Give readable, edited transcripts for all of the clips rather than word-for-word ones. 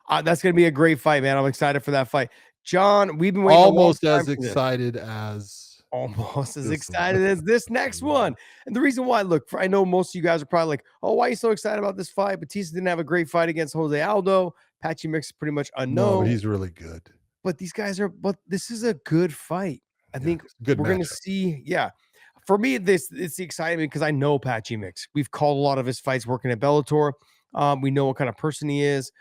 That's going to be a great fight, man. I'm excited for that fight. John, we've been waiting Almost a long time as for this. excited as Almost as this one. excited as this next one. And the reason why, look, I know most of you guys are probably like, oh, why are you so excited about this fight? Batista didn't have a great fight against Jose Aldo. Patchy Mix is pretty much No, but unknown. he's really good. But these guys are, but this is a good fight. I think it's a good we're going to matchup. see. Yeah. For me, it's the excitement because I know Patchy Mix. We've called a lot of his fights working at Bellator. We know what kind of person he is.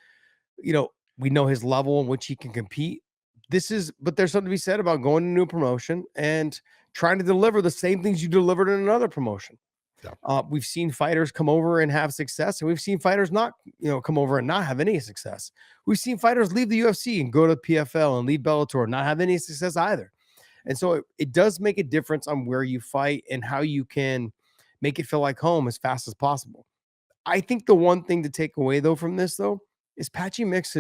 We know his level in which he can compete. But there's something to be said about going to a new promotion and trying to deliver the same things you delivered in another promotion. Yeah. We've seen fighters come over and have success, and we've seen fighters not, come over and not have any success. We've seen fighters leave the UFC and go to PFL and leave Bellator and not have any success either. And so it does make a difference on where you fight and how you can make it feel like home as fast as possible. I think the one thing to take away though from this though is Patchy Mix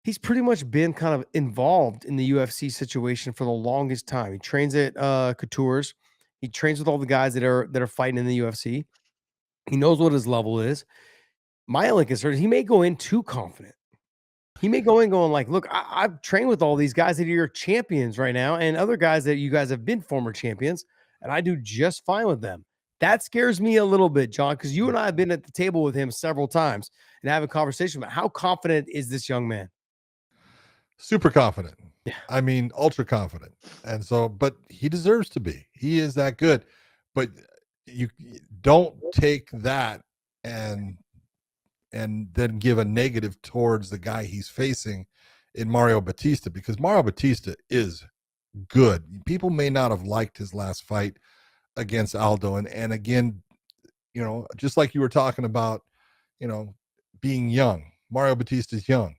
he's pretty much been kind of involved in the UFC situation for the longest time. He trains at Couture's. He trains with all the guys that are fighting in the UFC. He knows what his level is. My only concern is he may go in too confident. He may go in going like, look, I've trained with all these guys that are your champions right now and other guys that you guys have been former champions, and I do just fine with them. That scares me a little bit, John, because you and I have been at the table with him several times and have a conversation about how confident is this young man? Super confident. Yeah. I mean, ultra confident. And so, but he deserves to be. He is that good. But you don't take that and then give a negative towards the guy he's facing in Mario Bautista, because Mario Bautista is good. People may not have liked his last fight against Aldo. And again, just like you were talking about, being young, Mario Bautista's young.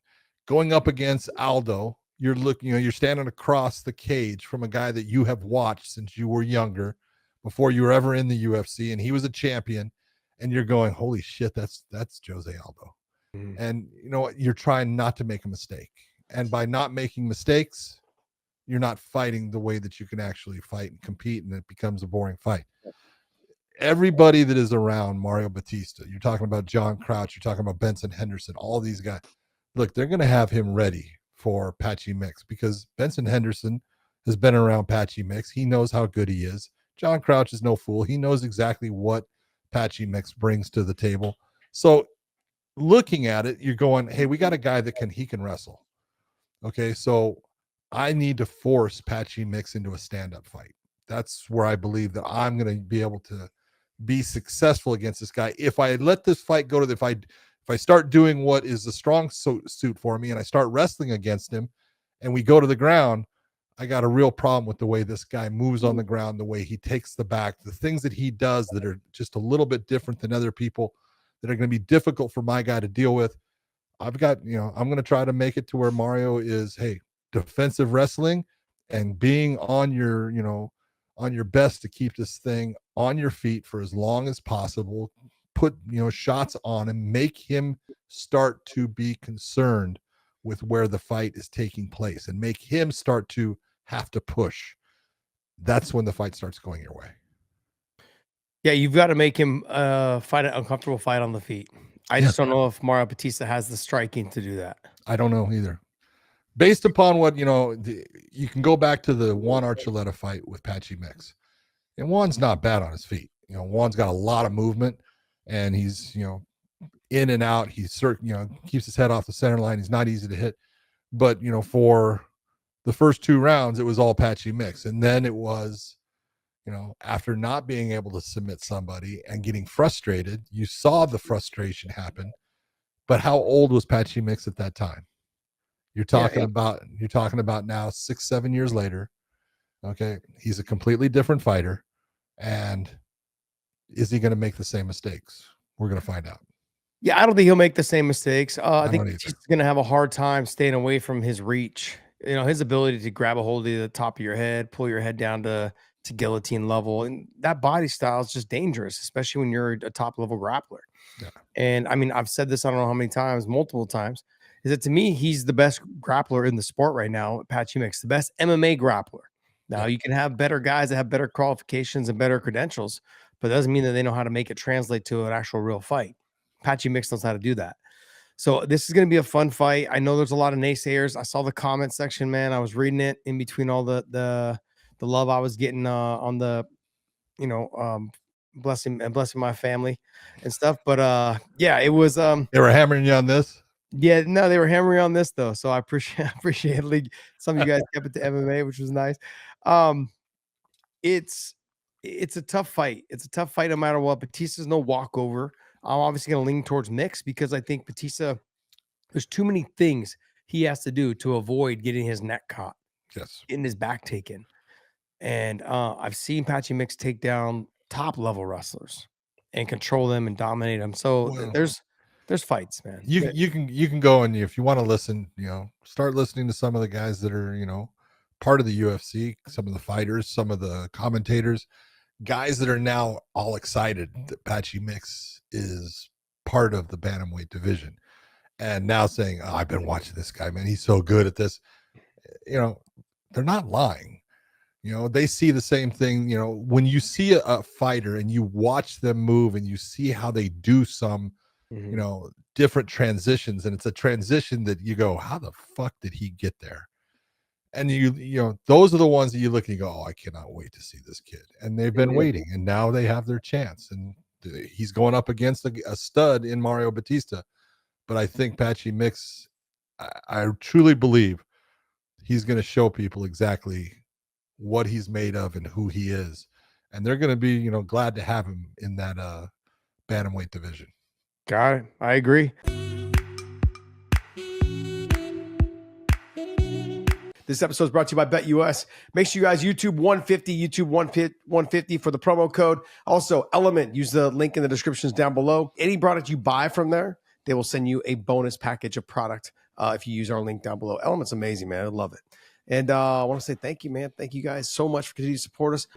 Going up against Aldo, you're standing across the cage from a guy that you have watched since you were younger, before you were ever in the UFC, and he was a champion, and you're going, holy shit, that's Jose Aldo. And you're trying not to make a mistake. And by not making mistakes, you're not fighting the way that you can actually fight and compete, and it becomes a boring fight. Everybody that is around Mario Bautista, you're talking about John Crouch, you're talking about Benson Henderson, all these guys, look, they're going to have him ready for Patchy Mix, because Benson Henderson has been around Patchy Mix. He knows how good he is. John Crouch is no fool. He knows exactly what Patchy Mix brings to the table. So looking at it, you're going, hey, we got a guy that he can wrestle. Okay, so I need to force Patchy Mix into a stand-up fight. That's where I believe that I'm going to be able to be successful against this guy. If I let this fight go to if I start doing what is the strong suit for me and I start wrestling against him and we go to the ground, I got a real problem with the way this guy moves on the ground, the way he takes the back, the things that he does that are just a little bit different than other people, that are going to be difficult for my guy to deal with. I'm going to try to make it to where Mario is, hey, defensive wrestling and being on your best to keep this thing on your feet for as long as possible. Put shots on him, make him start to be concerned with where the fight is taking place, and make him start to have to push. That's when the fight starts going your way. Yeah, you've got to make him fight an uncomfortable fight on the feet. I just don't know if Mario Bautista has the striking to do that. I don't know either. Based upon what you can go back to the Juan Archuleta fight with Patchy Mix, and Juan's not bad on his feet. Juan's got a lot of movement, and he's in and out. He's keeps his head off the center line. He's not easy to hit, but for the first 2 rounds, it was all Patchy Mix, and then it was after not being able to submit somebody and getting frustrated, you saw the frustration happen. But how old was Patchy Mix at that time? You're talking about now 6-7 years later. Okay, he's a completely different fighter, and is he going to make the same mistakes? We're going to find out. Yeah, I don't think he'll make the same mistakes. I think he's going to have a hard time staying away from his reach. His ability to grab a hold of the top of your head, pull your head down to guillotine level, and that body style is just dangerous, especially when you're a top level grappler. Yeah. And I mean, I've said this I don't know how many times, multiple times, is that to me he's the best grappler in the sport right now. Patchy Mix, the best MMA grappler. Now you can have better guys that have better qualifications and better credentials, but it doesn't mean that they know how to make it translate to an actual real fight. Patchy Mix knows how to do that. So this is going to be a fun fight. I know there's a lot of naysayers. I saw the comment section, man. I was reading it in between all the love I was getting on the, blessing my family and stuff. But yeah, it was They were hammering you on this. yeah, no, they were hammering on this though. So I appreciate some of you guys kept it to MMA, which was nice. Um, it's a tough fight. It's a tough fight no matter what. Batista's no walkover. I'm obviously going to lean towards mix because I think Batista, there's too many things he has to do to avoid getting his neck caught, Yes. getting his back taken. And I've seen Patchy Mix take down top level wrestlers and control them and dominate them. So Well, there's fights, man. you can go, and if you want to listen, start listening to some of the guys that are, part of the UFC, some of the fighters, some of the commentators, guys that are now all excited that Patchy Mix is part of the bantamweight division, and now saying, "Oh, I've been watching this guy, man. He's so good at this." They're not lying. They see the same thing. When you see a fighter and you watch them move and you see how they do some, different transitions, and it's a transition that you go, how the fuck did he get there? And those are the ones that you look and you go, oh, I cannot wait to see this kid. And they've been waiting, and now they have their chance. And he's going up against a stud in Mario Bautista. But I think Patchy Mix, I truly believe he's going to show people exactly what he's made of and who he is. And they're going to be, glad to have him in that bantamweight division. Got it. I agree. This episode is brought to you by BetUS. Make sure you guys YouTube 150 for the promo code. Also, Element, use the link in the descriptions down below. Any product you buy from there, they will send you a bonus package of product if you use our link down below. Element's amazing, man. I love it. And I want to say thank you, man. Thank you guys so much for continuing to support us.